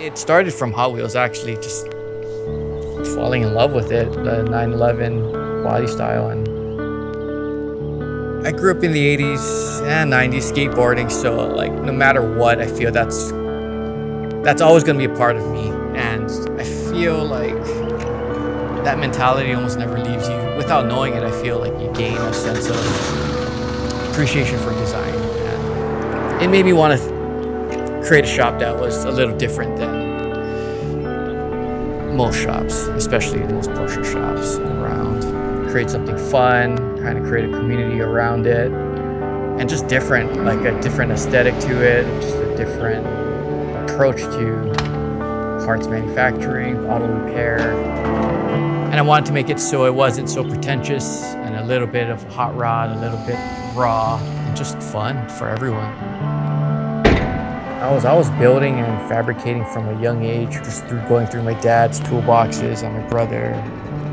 It started from Hot Wheels, actually, just falling in love with it, the 911 body style. And I grew up in the 80s and 90s skateboarding, so like no matter what, I feel that's always going to be a part of me. And I feel like that mentality almost never leaves you. Without knowing it, I feel like you gain a sense of appreciation for design. And it made me want to create a shop that was a little different than most shops, especially most Porsche shops around. Create something fun, kind of create a community around it, and just different, like a different aesthetic to it, just a different approach to parts manufacturing, auto repair. And I wanted to make it so it wasn't so pretentious, and a little bit of hot rod, a little bit raw, and just fun for everyone. I was building and fabricating from a young age, just going through my dad's toolboxes and my brother,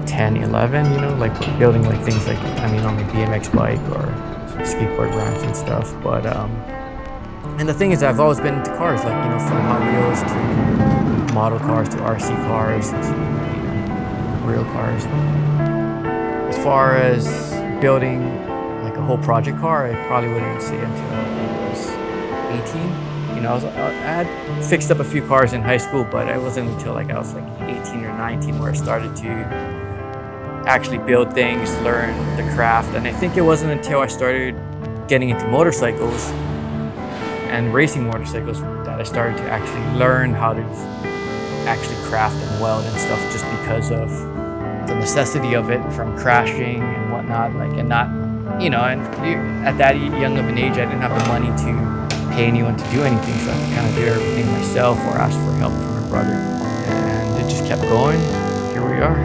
10, 11, like building like things like, on my BMX bike or skateboard ramps and stuff. But, and the thing is, I've always been into cars, like, from Hot Wheels to model cars to RC cars to, real cars. As far as building like a whole project car, I probably wouldn't say until I was 18. I had fixed up a few cars in high school, but it wasn't until I was 18 or 19 where I started to actually build things, learn the craft. And I think it wasn't until I started getting into motorcycles and racing motorcycles that I started to actually learn how to actually craft and weld and stuff, just because of the necessity of it from crashing and whatnot. At that young of an age, I didn't have the money to pay anyone to do anything, so I had to kind of do everything myself or ask for help from my brother. And it just kept going. Here we are.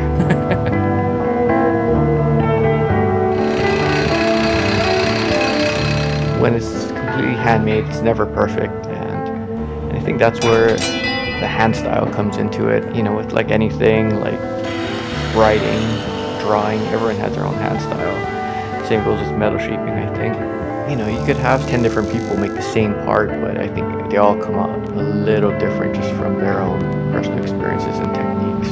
When it's completely handmade, it's never perfect, and I think that's where the hand style comes into it. With like anything, like writing, drawing, everyone has their own hand style. Same goes with metal shaping, I think. You could have 10 different people make the same part, but I think they all come out a little different just from their own personal experiences and techniques.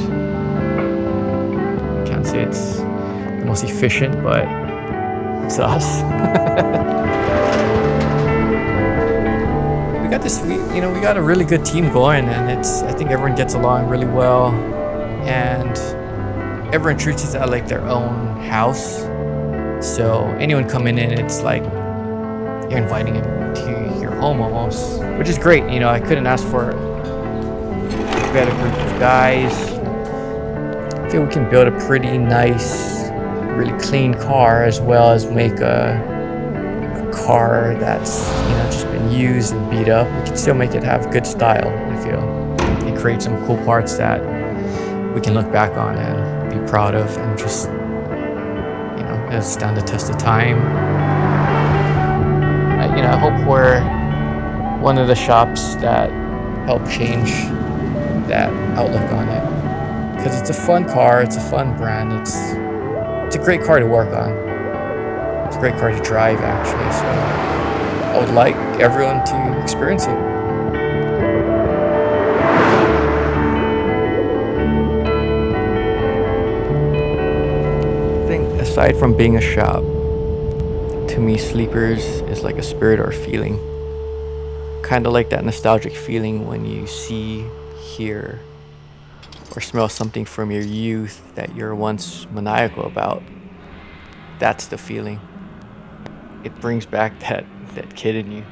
I can't say it's the most efficient, but it's us. We got a really good team going, and I think everyone gets along really well, and everyone treats it like their own house. So anyone coming in, it's like you're inviting them to your home almost, which is great. I couldn't ask for a better group of guys. I feel we can build a pretty nice, really clean car, as well as make a car that's just been used and beat up. We can still make it have good style, I feel, and create some cool parts that we can look back on and be proud of, and just it'll stand the test of time. I hope we're one of the shops that help change that outlook on it, because it's a fun car, it's a fun brand, it's a great car to work on. It's a great car to drive, actually, so I would like everyone to experience it. I think aside from being a shop, to me, Sleepers is like a spirit or a feeling. Kind of like that nostalgic feeling when you see, hear, or smell something from your youth that you're once maniacal about. That's the feeling. It brings back that kid in you.